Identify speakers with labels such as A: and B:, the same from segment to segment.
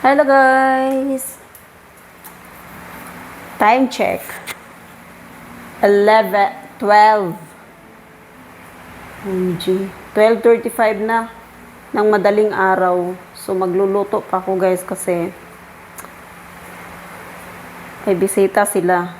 A: Hello guys! Time check. 12. OMG. 12:35 na ng madaling araw. So magluluto pa ako guys kasi may bisita sila.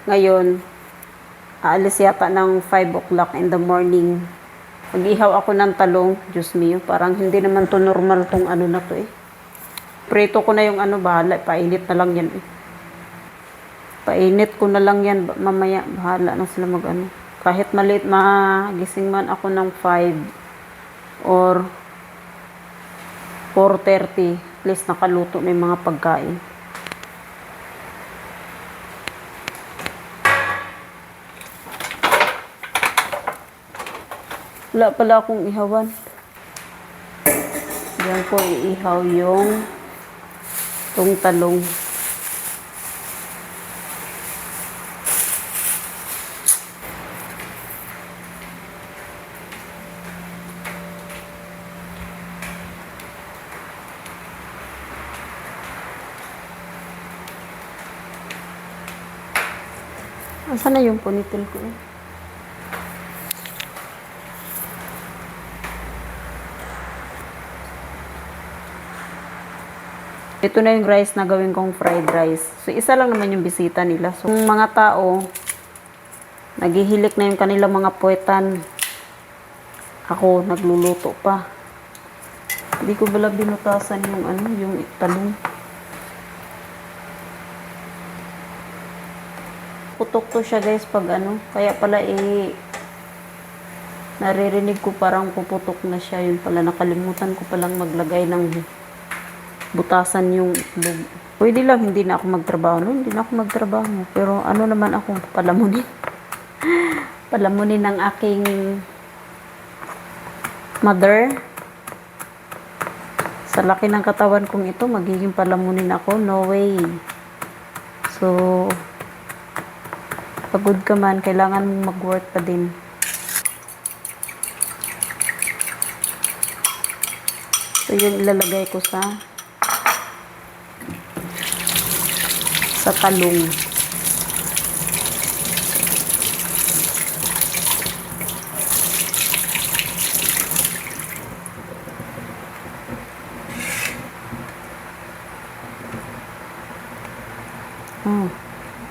A: Ngayon, aalis yata ng 5 o'clock in the morning. Mag-ihaw ako ng talong. Diyos mio, parang hindi naman to normal tong ano na to eh. Prito ko na yung bahala. Painit na lang yan eh. Painit ko na lang yan. Mamaya, bahala na sila Kahit maliit, magising man ako ng 5 or 4:30. At least nakaluto na yung mga pagkain. Wala pala akong ihawan. Diyan ko iihaw yung itong talong. Asan na yung ponytail ko eh? Ito na yung rice na gawin kong fried rice. So, isa lang naman yung bisita nila. So, yung mga tao, naghihilik na yung kanilang mga puwetan. Ako, nagluluto pa. Hindi ko bala binutasan yung talong. Putok to siya guys pag Kaya pala naririnig ko parang puputok na siya. Yun pala, nakalimutan ko palang maglagay ng butasan yung itlog. Pwede lang hindi na ako magtrabaho. No? Hindi na ako magtrabaho. Pero naman ako palamunin. Palamunin ng aking mother. Sa laki ng katawan kong ito, magiging palamunin ako. No way. So, pagod ka man, kailangan mong mag-work pa din. So, yun ilalagay ko sa talong.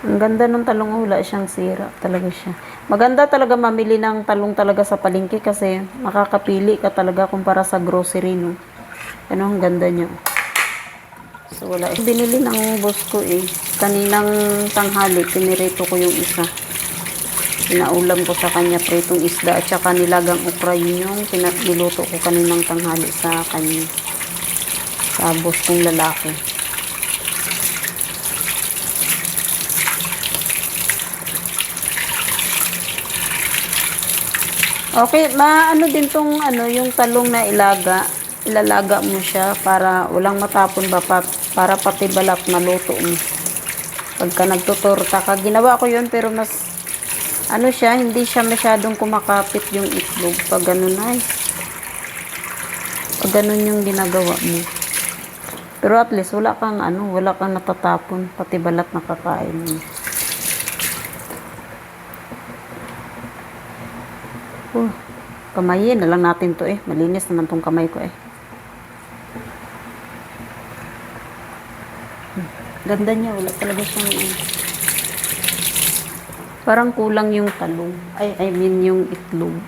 A: Ang ganda ng talong, wala siyang sira talaga siya. Maganda talaga mamili ng talong talaga sa palengke kasi makakapili ka talaga kumpara sa grocery, no? Ang ganda niya. So, wala. Binili ng boss ko eh. Kaninang tanghali, pinirito ko yung isa. Pinaulam ko sa kanya pritong isda at saka nilagang okra. Yun yung niluto ko kaninang tanghali sa kanya. Sa boss kong lalaki. Okay, din tong yung talong na ilalaga mo siya para walang matapon ba para pati balat maluto mo. Pagka nagtutorta ka, ginawa ko yun pero mas siya, hindi siya masyadong kumakapit yung itlog pag ganun pag ganun yung ginagawa mo. Pero at least wala kang natatapon, pati balat nakakain mo. Kamayin na lang natin to eh. Malinis naman tong kamay ko eh. Ganda niya, wala talaga siyang parang kulang yung talong. I mean yung itlog.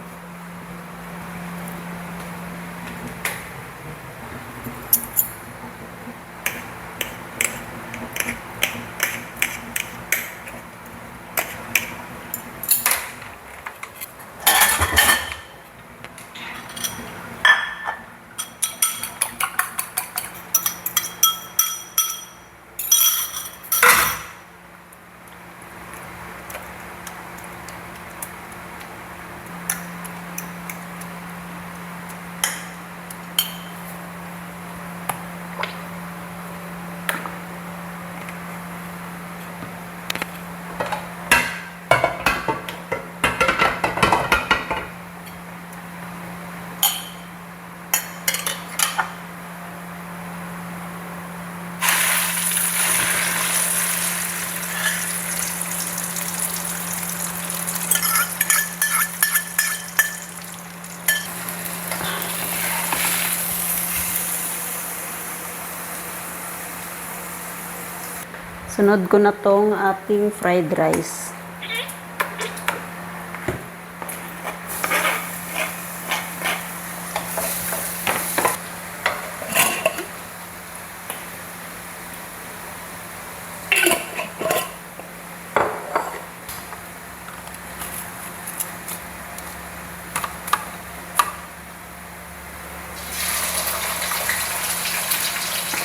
A: Sunod ko na tong ating fried rice.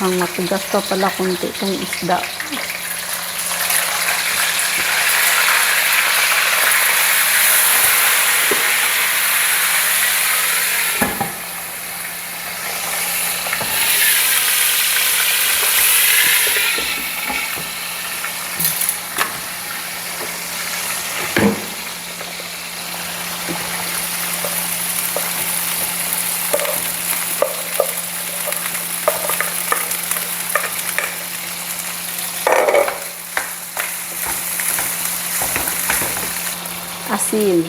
A: Ang matigas pa pala kunti itong isda. Asin.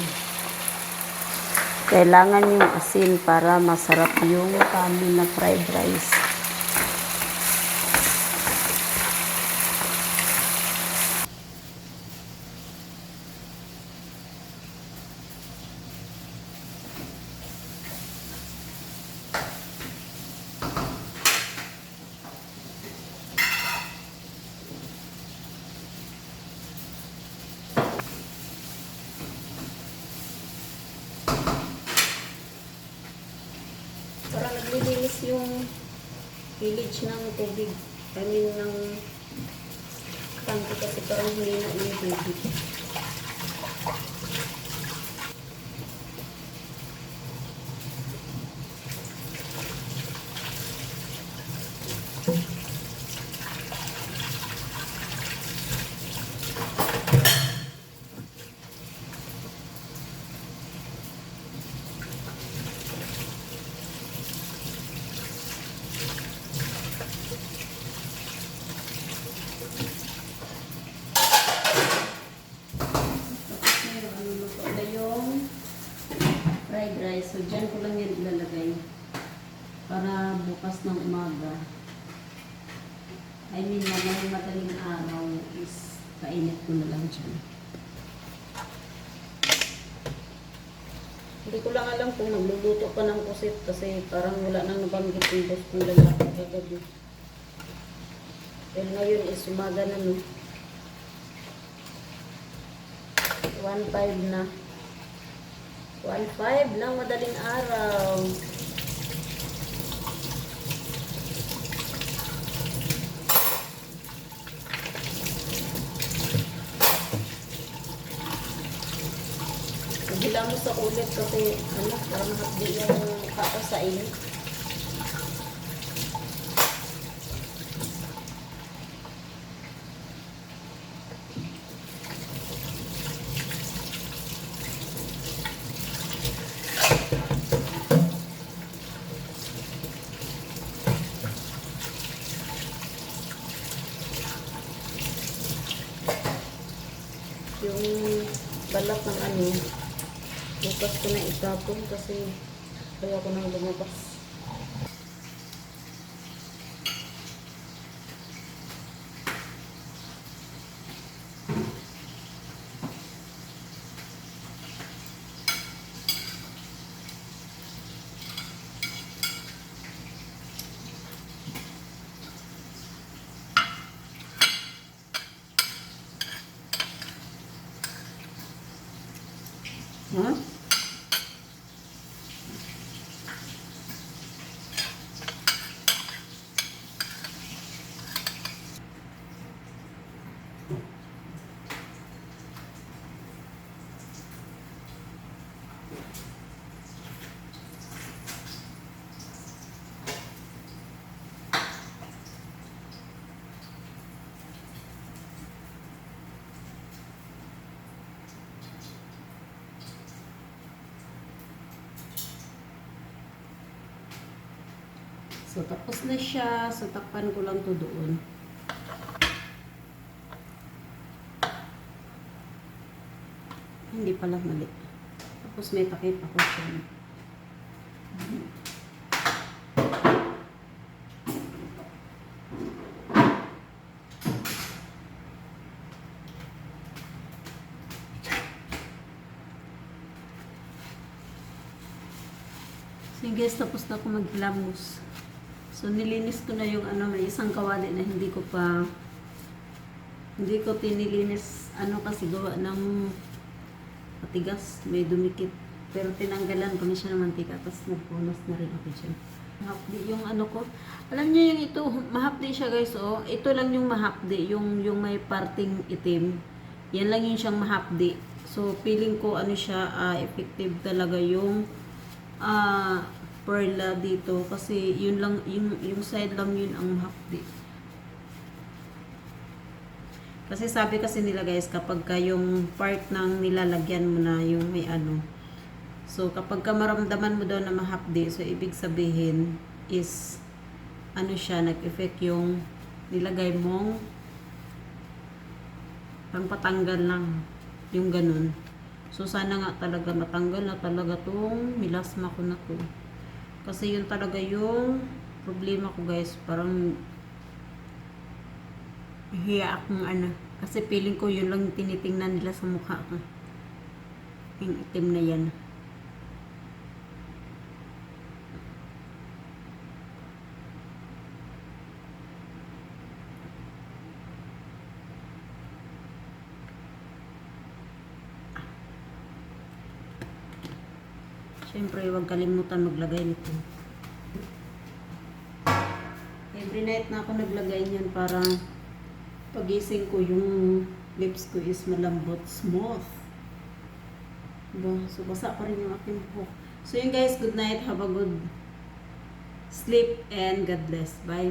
A: Kailangan yung asin para masarap yung kanin na fried rice. Para naglilinis yung village ng tubig. I mean, ng tangke kasi parang hina yung tubig. Fried rice. So, dyan ko lang yan ilalagay para bukas ng umaga. I mean, may madaling araw is kainit ko na lang dyan. Hindi ko lang alam kung nagluluto pa ng kusit kasi parang wala nang nabanggit yung boss kong lalaki kagabi. Pero ngayon is umaga na, no? 1:05 na. 1:05 ng madaling araw. Nagila mo sa ulit kasi parang hapdi yung kaka sa init. Yung balat ng bukas ko na itapon kasi kaya ko nang lumabas. Huh? So, tapos na siya. So, takpan ko lang to doon. Hindi pala mali. Tapos may takip ako siya. So yun guys, tapos na ako maghilamos. So nilinis ko na yung may isang kawali na hindi ko tinilinis kasi gawa ng matigas, may dumikit. Pero tinanggalan ko na siya ng mantika, tapos nagpunas na rin ako dyan. Mahapdi yung ko. Alam niyo yung ito, mahapdi siya guys, oh. Ito lang yung mahapdi, yung may parting itim. Yan lang yung siyang mahapdi. So, feeling ko siya, effective talaga yung perla dito. Kasi yun lang, yung side lang yun ang mahapdi. Kasi sabi kasi nila guys, kapag yung part ng nilalagyan mo na yung may so kapag ka maramdaman mo daw na mahapdi, so ibig sabihin is siya, nag-effect yung nilagay mong patanggal lang yung ganun. So sana nga talaga matanggal na talaga tong milasma ko na to. Kasi yun talaga yung problema ko guys, parang hiya akong kasi feeling ko yun lang tinitingnan nila sa mukha ko, yung itim na yan. Siyempre, huwag kalimutan maglagay nito. Every night na ako naglagay niyan para pagising ko yung lips ko is malambot, smooth. Diba? So, basa pa rin yung aking buhok. So, yun guys, good night. Have a good sleep and God bless. Bye.